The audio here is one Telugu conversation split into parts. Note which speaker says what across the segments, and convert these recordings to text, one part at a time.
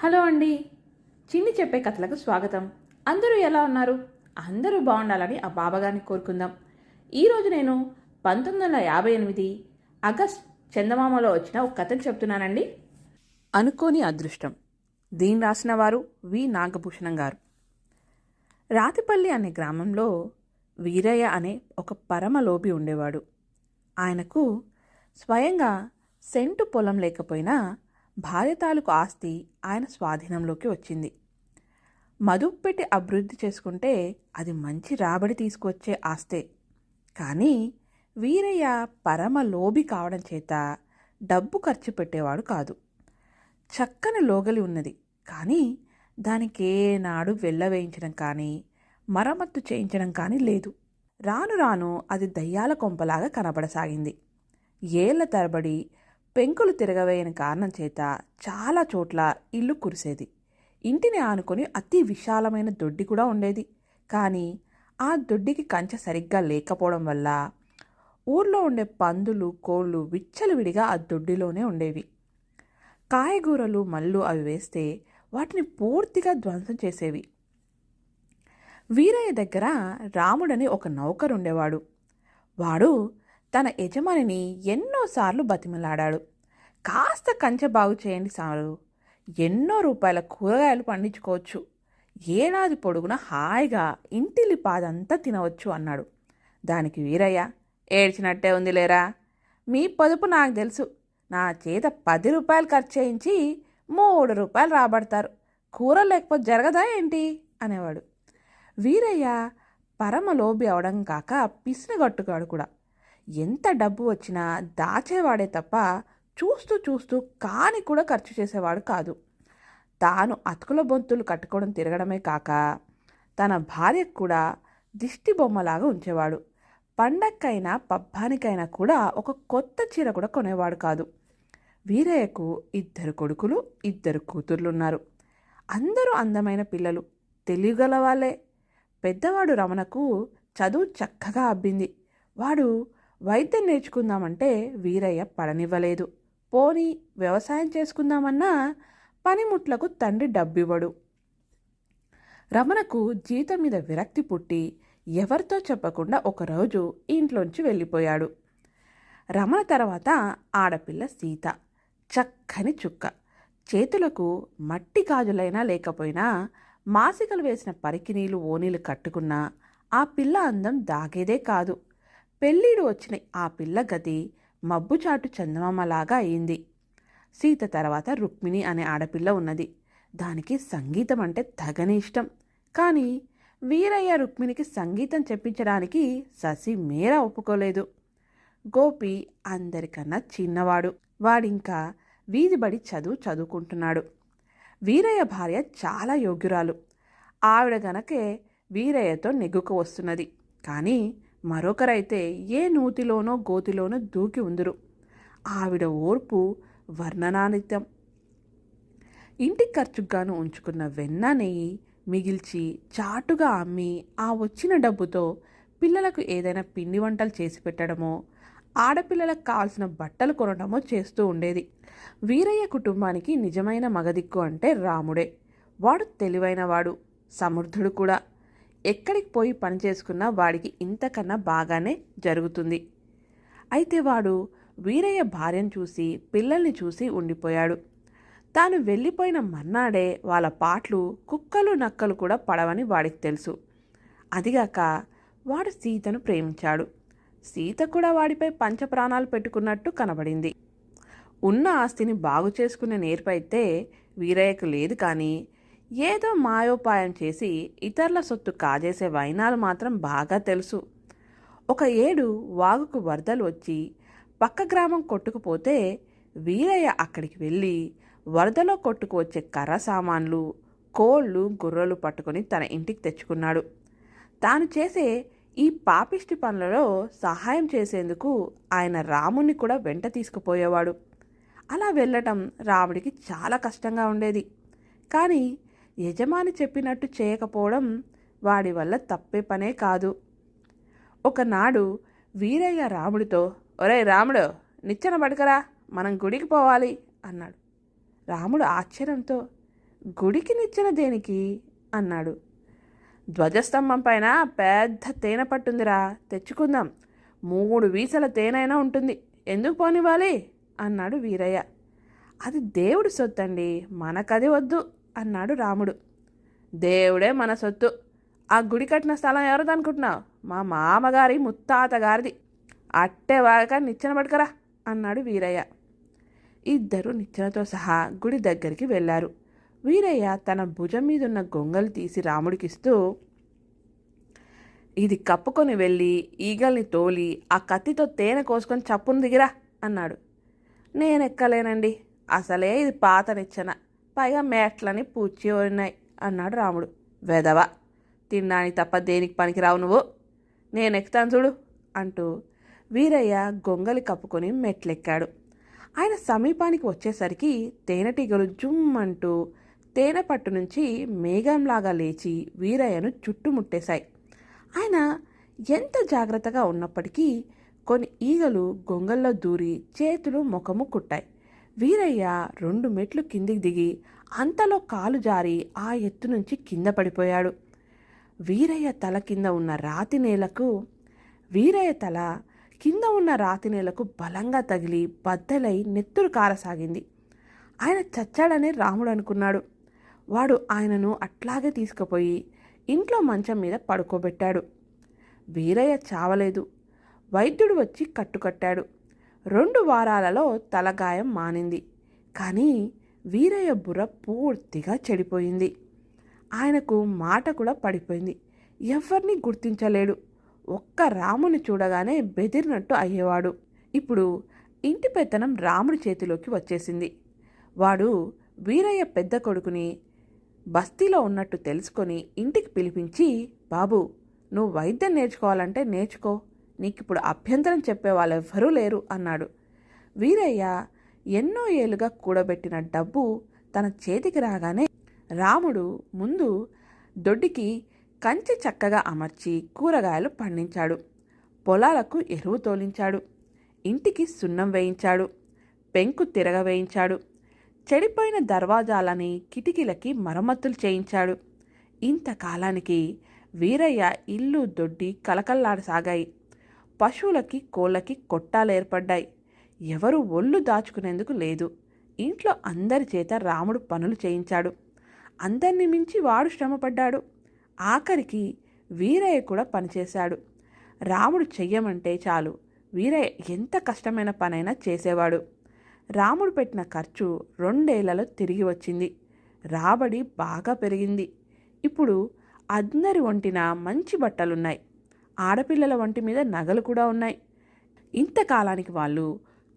Speaker 1: హలో అండి. చిన్ని చెప్పే కథలకు స్వాగతం. అందరూ ఎలా ఉన్నారు? అందరూ బాగుండాలని ఆ బాబాగారిని కోరుకుందాం. ఈరోజు నేను 1958 ఆగస్ట్ చందమామలో వచ్చిన ఒక కథను చెప్తున్నానండి. అనుకోని అదృష్టం. దీన్ని రాసిన వారు వి నాగభూషణం గారు. రాతిపల్లి అనే గ్రామంలో వీరయ్య అనే ఒక పరమలోభి ఉండేవాడు. ఆయనకు స్వయంగా సెంటు పొలం లేకపోయినా భార్య తాలూకు ఆస్తి ఆయన స్వాధీనంలోకి వచ్చింది. మదుపు పెట్టి అభివృద్ధి చేసుకుంటే అది మంచి రాబడి తీసుకువచ్చే ఆస్తే. కానీ వీరయ్య పరమ లోబి కావడం చేత డబ్బు ఖర్చు పెట్టేవాడు కాదు. చక్కని లోగలి ఉన్నది, కానీ దానికేనాడు వెళ్ళవేయించడం కానీ మరమ్మత్తు చేయించడం కానీ లేదు. రాను రాను అది దయ్యాల కొంపలాగా కనబడసాగింది. ఏళ్ల తరబడి పెంకులు తిరగవేయని కారణం చేత చాలా చోట్ల ఇల్లు కురిసేది. ఇంటిని ఆనుకొని అతి విశాలమైన దొడ్డి కూడా ఉండేది. కానీ ఆ దొడ్డికి కంచె సరిగ్గా లేకపోవడం వల్ల ఊర్లో ఉండే పందులు, కోళ్ళు విచ్చలవిడిగా ఆ దొడ్డిలోనే ఉండేవి. కాయగూరలు, మళ్ళు అవి వేస్తే వాటిని పూర్తిగా ధ్వంసం చేసేవి. వీరయ్య దగ్గర రాముడని ఒక నౌకరు ఉండేవాడు. వాడు తన యజమానిని ఎన్నోసార్లు బతిమలాడాడు. కాస్త కంచె బాగు చేయండి సారు, ఎన్నో రూపాయల కూరగాయలు పండించుకోవచ్చు, ఏడాది పొడుగున హాయిగా ఇంటిలిపాదంతా తినవచ్చు అన్నాడు. దానికి వీరయ్య, ఏడ్చినట్టే ఉంది లేరా, మీ పొదుపు నాకు తెలుసు, నా చేత 10 రూపాయలు ఖర్చు చేయించి 3 రూపాయలు రాబడతారు, కూర లేకపోతే జరగదా ఏంటి అనేవాడు. వీరయ్య పరమలోబి అవడం కాక పిసినగట్టుగాడు కూడా. ఎంత డబ్బు వచ్చినా దాచేవాడే తప్ప చూస్తూ చూస్తూ కాని కూడా ఖర్చు చేసేవాడు కాదు. తాను అతుకుల బొంతులు కట్టుకోవడం తిరగడమే కాక తన భార్యకు కూడా దిష్టి బొమ్మలాగా ఉంచేవాడు. పండక్కైనా పబ్బానికైనా కూడా ఒక కొత్త చీర కూడా కొనేవాడు కాదు. వీరయ్యకు 2 కొడుకులు, 2 కూతుర్లున్నారు. అందరూ అందమైన పిల్లలు, తెలివిగల వాళ్ళే. పెద్దవాడు రమణకు చదువు చక్కగా అబ్బింది. వాడు వైద్యం నేర్చుకుందామంటే వీరయ్య పడనివ్వలేదు. పోనీ వ్యవసాయం చేసుకుందామన్నా పనిముట్లకు తండ్రి డబ్బివ్వడు. రమణకు జీతం మీద విరక్తి పుట్టి ఎవరితో చెప్పకుండా ఒకరోజు ఇంట్లోంచి వెళ్ళిపోయాడు. రమణ తర్వాత ఆడపిల్ల సీత, చక్కని చుక్క. చేతులకు మట్టి గాజులైనా లేకపోయినా మాసికలు వేసిన పరికినీలు, ఓనీలు కట్టుకున్నా ఆ పిల్ల అందం దాగేదే కాదు. పెళ్ళిడు వచ్చిన ఆ పిల్ల గతి మబ్బుచాటు చందమామలాగా అయింది. సీత తర్వాత రుక్మిణి అనే ఆడపిల్ల ఉన్నది. దానికి సంగీతం అంటే తగని ఇష్టం. కానీ వీరయ్య రుక్మిణికి సంగీతం చెప్పించడానికి ససి మేర ఒప్పుకోలేదు. గోపి అందరికన్నా చిన్నవాడు. వాడింకా వీధిబడి చదువుకుంటున్నాడు. వీరయ్య భార్య చాలా యోగ్యురాలు. ఆవిడ గనకే వీరయ్యతో నెగ్గుకు వస్తున్నది. కానీ మరొకరైతే ఏ నూతిలోనో గోతిలోనో దూకి ఉందురు. ఆవిడ ఓర్పు వర్ణనాతీతం. ఇంటి ఖర్చుగాను ఉంచుకున్న వెన్న, నెయ్యి మిగిల్చి చాటుగా అమ్మి ఆ వచ్చిన డబ్బుతో పిల్లలకు ఏదైనా పిండి వంటలు చేసి పెట్టడమో, ఆడపిల్లలకు కావాల్సిన బట్టలు కొనడమో చేస్తూ ఉండేది. వీరయ్య కుటుంబానికి నిజమైన మగదిక్కు అంటే రాముడే. వాడు తెలివైనవాడు, సమర్థుడు కూడా. ఎక్కడికి పోయి పని చేసుకున్నా వాడికి ఇంతకన్నా బాగానే జరుగుతుంది. అయితే వాడు వీరయ్య భార్యను చూసి, పిల్లల్ని చూసి ఉండిపోయాడు. తాను వెళ్ళిపోయిన మర్నాడే వాళ్ళ పాటలు కుక్కలు, నక్కలు కూడా పడవని వాడికి తెలుసు. అదిగాక వాడు సీతను ప్రేమించాడు. సీత కూడా వాడిపై పంచప్రాణాలు పెట్టుకున్నట్టు కనబడింది. ఉన్న ఆస్తిని బాగు చేసుకునే నేర్పైతే వీరయ్యకు లేదు. కానీ ఏదో మాయోపాయం చేసి ఇతరుల సొత్తు కాజేసే వైనాలు మాత్రం బాగా తెలుసు. ఒక ఏడు వాగుకు వరదలు వచ్చి పక్క గ్రామం కొట్టుకుపోతే వీరయ్య అక్కడికి వెళ్ళి వరదలో కొట్టుకు వచ్చే కర్ర సామాన్లు, కోళ్ళు, గుర్రలు పట్టుకొని తన ఇంటికి తెచ్చుకున్నాడు. తాను చేసే ఈ పాపిష్టి పనులలో సహాయం చేసేందుకు ఆయన రాముణ్ణి కూడా వెంట తీసుకుపోయేవాడు. అలా వెళ్ళటం రాముడికి చాలా కష్టంగా ఉండేది. కానీ యజమాని చెప్పినట్టు చేయకపోవడం వాడి వల్ల తప్పే పనే కాదు. ఒకనాడు వీరయ్య రాముడితో, ఒరే రాముడు, నిచ్చెన పడకరా, మనం గుడికి పోవాలి అన్నాడు. రాముడు ఆశ్చర్యంతో, గుడికి నిచ్చెన దేనికి అన్నాడు. ధ్వజస్తంభం పైన పెద్ద తేనె పట్టుందిరా, తెచ్చుకుందాం. 3 వీసల తేనైనా ఉంటుంది, ఎందుకు పోనివ్వాలి అన్నాడు వీరయ్య. అది దేవుడి సొత్తండి, మనకది వద్దు అన్నాడు రాముడు. దేవుడే మన సొత్తు. ఆ గుడి కట్టిన స్థలం ఎవరిది అనుకుంటున్నావు? మా మామగారి ముత్తాత గారిది. అట్టే వాగక నిచ్చెన పట్టుకరా అన్నాడు వీరయ్య. ఇద్దరు నిచ్చెనతో సహా గుడి దగ్గరికి వెళ్ళారు. వీరయ్య తన భుజం మీదున్న గొంగలు తీసి రాముడికిస్తూ, ఇది కప్పుకొని వెళ్ళి ఈగల్ని తోలి ఆ కత్తితో తేనె కోసుకొని చప్పును దిగిరా అన్నాడు. నేనెక్కలేనండి, అసలే ఇది పాత నిచ్చెన, పైగా మేట్లని పూడ్చి ఉన్నాయి అన్నాడు రాముడు. వెదవా, తినడానికి తప్ప దేనికి పనికిరావు నువ్వు, నేనెక్కుతాను చూడు అంటూ వీరయ్య గొంగలి కప్పుకొని మెట్లెక్కాడు. ఆయన సమీపానికి వచ్చేసరికి తేనెటీగలు జుమ్మంటూ తేనె పట్టు నుంచి మేఘంలాగా లేచి వీరయ్యను చుట్టుముట్టేశాయి. ఆయన ఎంత జాగ్రత్తగా ఉన్నప్పటికీ కొన్ని ఈగలు గొంగల్లో దూరి చేతులు ముఖము కుట్టాయి. వీరయ్య 2 మెట్లు కిందికి దిగి అంతలో కాలు జారి ఆ ఎత్తు నుంచి కింద పడిపోయాడు. వీరయ్య తల కింద ఉన్న రాతి నేలకు బలంగా తగిలి బద్దలై నెత్తురు కారసాగింది. ఆయన చచ్చాడని రాముడు అనుకున్నాడు. వాడు ఆయనను అట్లాగే తీసుకుపోయి ఇంట్లో మంచం మీద పడుకోబెట్టాడు. వీరయ్య చావలేదు. వైద్యుడు వచ్చి కట్టుకట్టాడు. 2 వారాలలో తలగాయం మానింది. కానీ వీరయ్య బుర్ర పూర్తిగా చెడిపోయింది. ఆయనకు మాట కూడా పడిపోయింది. ఎవరిని గుర్తించలేడు. ఒక్క రాముని చూడగానే బెదిరినట్టు అయ్యేవాడు. ఇప్పుడు ఇంటి పెత్తనం రాముడి చేతిలోకి వచ్చేసింది. వాడు వీరయ్య పెద్ద కొడుకుని బస్తీలో ఉన్నట్టు తెలుసుకొని ఇంటికి పిలిపించి, బాబు, నువ్వు వైద్యం నేర్చుకోవాలంటే నేర్చుకో, నీకిప్పుడు అభ్యంతరం చెప్పే వాళ్ళెవ్వరూ లేరు అన్నాడు. వీరయ్య ఎన్నో ఏళ్ళుగా కూడబెట్టిన డబ్బు తన చేతికి రాగానే రాముడు ముందు దొడ్డికి కంచె చక్కగా అమర్చి కూరగాయలు పండించాడు. పొలాలకు ఎరువు తోలించాడు. ఇంటికి సున్నం వేయించాడు. పెంకు తిరగవేయించాడు. చెడిపోయిన దర్వాజాలని కిటికీలకి మరమ్మతులు చేయించాడు. ఇంతకాలానికి వీరయ్య ఇల్లు దొడ్డి కలకల్లాడసాగాయి. పశువులకి కోళ్ళకి కొట్టాలు ఏర్పడ్డాయి. ఎవరు ఒళ్ళు దాచుకునేందుకు లేదు. ఇంట్లో అందరి చేత రాముడు పనులు చేయించాడు. అందరిని మించి వాడు శ్రమపడ్డాడు. ఆఖరికి వీరయ్య కూడా పనిచేశాడు. రాముడు చెయ్యమంటే చాలు వీరయ్య ఎంత కష్టమైన పనైనా చేసేవాడు. రాముడు పెట్టిన ఖర్చు 2 ఏళ్లలో తిరిగి వచ్చింది. రాబడి బాగా పెరిగింది. ఇప్పుడు అందరి ఒంటిన మంచి బట్టలున్నాయి. ఆడపిల్లల ఒంటి మీద నగలు కూడా ఉన్నాయి. ఇంతకాలానికి వాళ్ళు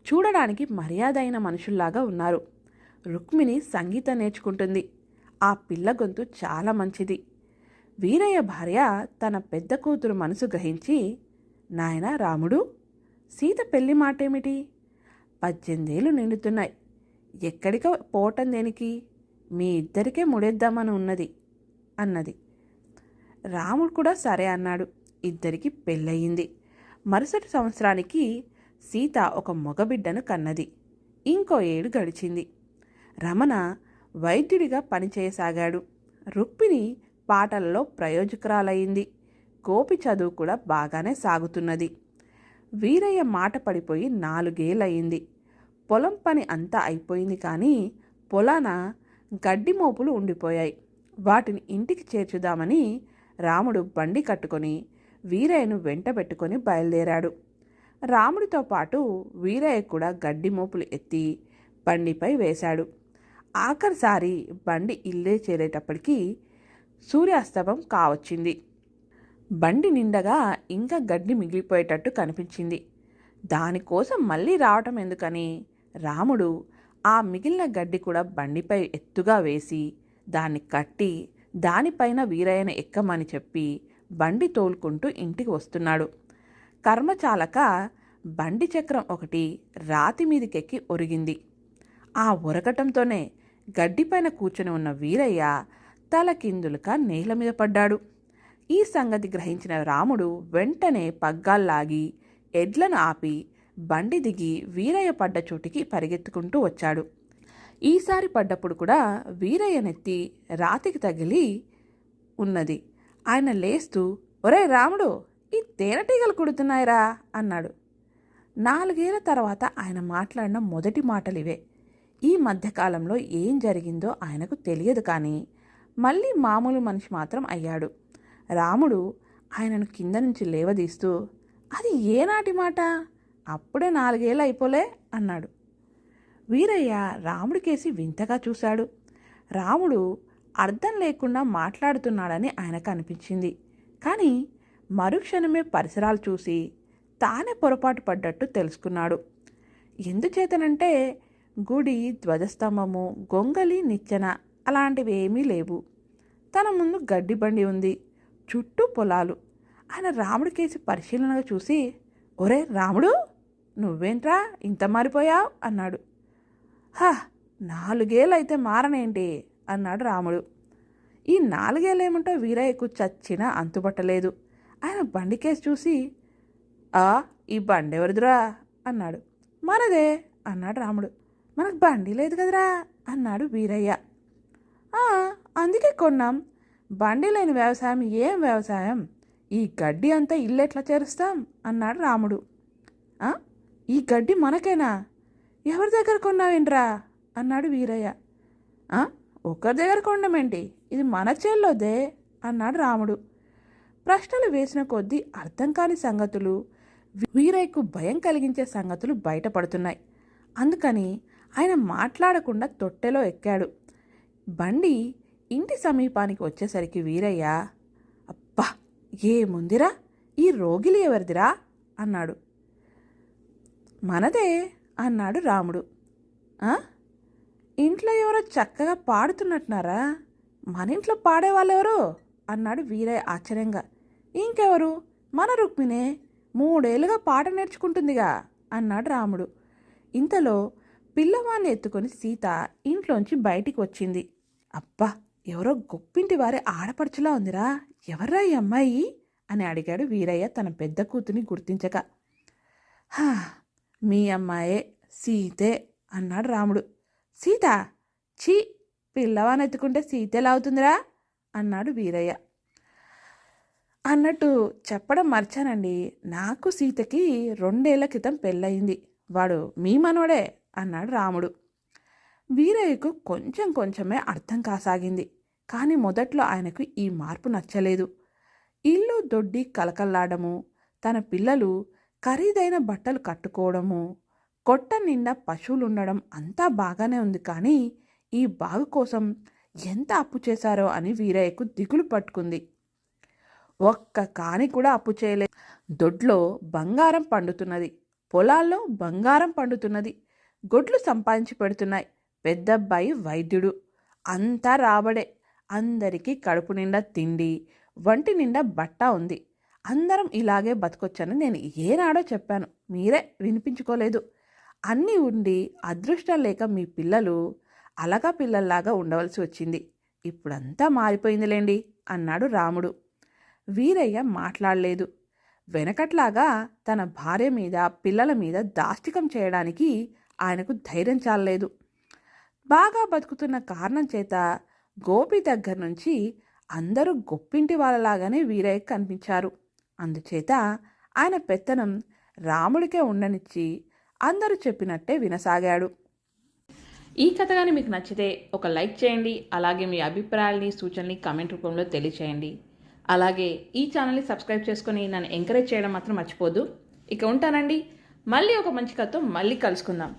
Speaker 1: చూడడానికి మర్యాద అయిన మనుషుల్లాగా ఉన్నారు. రుక్మిణి సంగీతం నేర్చుకుంటుంది. ఆ పిల్ల గొంతు చాలా మంచిది. వీరయ్య భార్య తన పెద్ద కూతురు మనసు గ్రహించి, నాయనా రాముడు, సీత పెళ్లి మాటేమిటి? 18 ఏళ్ళు నిండుతున్నాయి, ఎక్కడికో పోవటం దేనికి? మీ ఇద్దరికే ముడేద్దామని ఉన్నది అన్నది. రాముడు కూడా సరే అన్నాడు. ఇద్దరికి పెళ్ళయింది. మరుసటి సంవత్సరానికి సీత ఒక మగబిడ్డను కన్నది. ఇంకో 7 గడిచింది. రమణ వైద్యుడిగా పనిచేయసాగాడు. రుక్మిణి పాటలలో ప్రయోజకురాలయ్యింది. గోపి చదువు కూడా బాగానే సాగుతున్నది. వీరయ్య మాట పడిపోయి 4 ఏళ్ళయింది. పొలం పని అంతా అయిపోయింది. కానీ పొలాన గడ్డి మోపులు ఉండిపోయాయి. వాటిని ఇంటికి చేర్చుదామని రాముడు బండి కట్టుకొని వీరయ్యను వెంట పెట్టుకొని బయలుదేరాడు. రాముడితో పాటు వీరయ్య కూడా గడ్డి మోపులు ఎత్తి బండిపై వేశాడు. ఆఖరిసారి బండి ఇల్లే చేరేటప్పటికీ సూర్యాస్తమం కావచ్చింది. బండి నిండగా ఇంకా గడ్డి మిగిలిపోయేటట్టు కనిపించింది. దానికోసం మళ్ళీ రావటం ఎందుకని రాముడు ఆ మిగిలిన గడ్డి కూడా బండిపై ఎత్తుగా వేసి దాన్ని కట్టి దానిపైన వీరయ్యను ఎక్కమని చెప్పి బండి తోలుకుంటూ ఇంటికి వస్తున్నాడు. కర్మచాలక బండి చక్రం ఒకటి రాతి మీదికెక్కి ఒరిగింది. ఆ ఒరగటంతోనే గడ్డిపైన కూర్చొని ఉన్న వీరయ్య తలకిందులుగా నేల మీద పడ్డాడు. ఈ సంగతి గ్రహించిన రాముడు వెంటనే పగ్గాల్లాగి ఎడ్లను ఆపి బండి దిగి వీరయ్య పడ్డ చోటికి పరిగెత్తుకుంటూ వచ్చాడు. ఈసారి పడ్డప్పుడు కూడా వీరయ్య నెత్తి రాతికి తగిలి ఉన్నది. ఆయన లేస్తూ, ఒరే రాముడు, ఈ తేనెటీగలు కుడుతున్నాయిరా అన్నాడు. 4 ఏళ్ల తర్వాత ఆయన మాట్లాడిన మొదటి మాటలివే. ఈ మధ్యకాలంలో ఏం జరిగిందో ఆయనకు తెలియదు, కానీ మళ్ళీ మామూలు మనిషి మాత్రం అయ్యాడు. రాముడు ఆయనను కింద నుంచి లేవదీస్తూ, అది ఏనాటి మాట? అప్పుడే 4 ఏళ్ళు అయిపోలే అన్నాడు. వీరయ్య రాముడికేసి వింతగా చూశాడు. రాముడు అర్థం లేకుండా మాట్లాడుతున్నాడని ఆయనకు అనిపించింది. కానీ మరుక్షణమే పరిసరాలు చూసి తానే పొరపాటు పడ్డట్టు తెలుసుకున్నాడు. ఎందుచేతనంటే గుడి, ధ్వజస్తంభము, గొంగలి, నిచ్చెన అలాంటివి ఏమీ లేవు. తన ముందు గడ్డి బండి ఉంది, చుట్టూ పొలాలు. ఆయన రాముడికేసి పరిశీలనగా చూసి, ఒరే రాముడు, నువ్వేంట్రా ఇంత మారిపోయావు అన్నాడు. 4 ఏళ్ళు అయితే మారనేంటి అన్నాడు రాముడు. ఈ 4 ఏళ్ళేమంటో వీరయ్యకు చచ్చినా అంతుపట్టలేదు. ఆయన బండికేసి చూసి, ఈ బండి ఎవరిదిరా అన్నాడు. మనదే అన్నాడు రాముడు. మనకు బండి లేదు కదరా అన్నాడు వీరయ్య. అందుకే కొన్నాం. బండి లేని వ్యవసాయం ఏం వ్యవసాయం? ఈ గడ్డి అంతా ఇల్లు ఎట్లా చేరుస్తాం అన్నాడు రాముడు. ఈ గడ్డి మనకేనా? ఎవరి దగ్గర కొన్నావేంట్రా అన్నాడు వీరయ్య. ఒకరి దగ్గర కొనమేంటి, ఇది మన చేల్లోదే అన్నాడు రాముడు. ప్రశ్నలు వేసిన కొద్దీ అర్థం కాని సంగతులు, వీరయ్యకు భయం కలిగించే సంగతులు బయటపడుతున్నాయి. అందుకని ఆయన మాట్లాడకుండా తొట్టెలో ఎక్కాడు. బండి ఇంటి సమీపానికి వచ్చేసరికి వీరయ్య, అబ్బా ఏముందిరా, ఈ రోగిలి ఎవరిదిరా అన్నాడు. మనదే అన్నాడు రాముడు. ఇంట్లో ఎవరో చక్కగా పాడుతున్నట్టున్నారా? మన ఇంట్లో పాడేవాళ్ళెవరు అన్నాడు వీరయ్య ఆశ్చర్యంగా. ఇంకెవరు, మన రుక్మిణే, 3 ఏళ్ళుగా పాట నేర్చుకుంటుందిగా అన్నాడు రాముడు. ఇంతలో పిల్లవాడిని ఎత్తుకొని సీత ఇంట్లోంచి బయటికి వచ్చింది. అబ్బా, ఎవరో గొప్పింటి వారి ఆడపడుచులా ఉందిరా, ఎవర్రా ఈ అమ్మాయి అని అడిగాడు వీరయ్య తన పెద్ద కూతుని గుర్తించక. మీ అమ్మాయే, సీతే అన్నాడు రాముడు. సీత? చీ, పిల్లవాడిని ఎత్తుకుంటే సీత ఎలా అవుతుందిరా అన్నాడు వీరయ్య. అన్నట్టు చెప్పడం మర్చానండి, నాకు సీతకి 2 ఏళ్ల క్రితం పెళ్ళయింది. వాడు మీ మనోడే అన్నాడు రాముడు. వీరయ్యకు కొంచెం కొంచెమే అర్థం కాసాగింది. కానీ మొదట్లో ఆయనకు ఈ మార్పు నచ్చలేదు. ఇల్లు దొడ్డి కలకల్లాడము, తన పిల్లలు ఖరీదైన బట్టలు కట్టుకోవడము, కొట్ట నిండా పశువులుండడం అంతా బాగానే ఉంది. కానీ ఈ బాగు కోసం ఎంత అప్పు చేశారో అని వీరయ్యకు దిగులు పట్టుకుంది. ఒక్క కాని కూడా అప్పు చేయలే. దొడ్లో బంగారం పండుతున్నది, పొలాల్లో బంగారం పండుతున్నది, గొడ్లు సంపాదించి పెడుతున్నాయి. పెద్దబ్బాయి వైద్యుడు, అంతా రాబడే. అందరికీ కడుపు నిండా తిండి, వంటి నిండా బట్ట ఉంది. అందరం ఇలాగే బతకొచ్చని నేను ఏనాడో చెప్పాను, మీరే వినిపించుకోలేదు. అన్నీ ఉండి అదృష్టం లేక మీ పిల్లలు అలగా పిల్లల్లాగా ఉండవలసి వచ్చింది. ఇప్పుడంతా మారిపోయిందిలేండి అన్నాడు రాముడు. వీరయ్య మాట్లాడలేదు. వెనకట్లాగా తన భార్య మీద, పిల్లల మీద దాష్టికం చేయడానికి ఆయనకు ధైర్యం చాలలేదు. బాగా బతుకుతున్న కారణం చేత గోపి దగ్గర నుంచి అందరూ గొప్పింటి వాళ్ళలాగానే వీరయ్య కనిపించారు. అందుచేత ఆయన పెత్తనం రాముడికే ఉండనిచ్చి అందరూ చెప్పినట్టే వినసాగాడు.
Speaker 2: ఈ కథ కానీ మీకు నచ్చితే ఒక లైక్ చేయండి. అలాగే మీ అభిప్రాయాల్ని, సూచనల్ని కామెంట్ రూపంలో తెలియచేయండి. అలాగే ఈ ఛానల్ని సబ్స్క్రైబ్ చేసుకొని నన్ను ఎంకరేజ్ చేయడం మాత్రం మర్చిపోద్దు. ఇక ఉంటానండి. మళ్ళీ ఒక మంచి కథతో మళ్ళీ కలుసుకుందాం.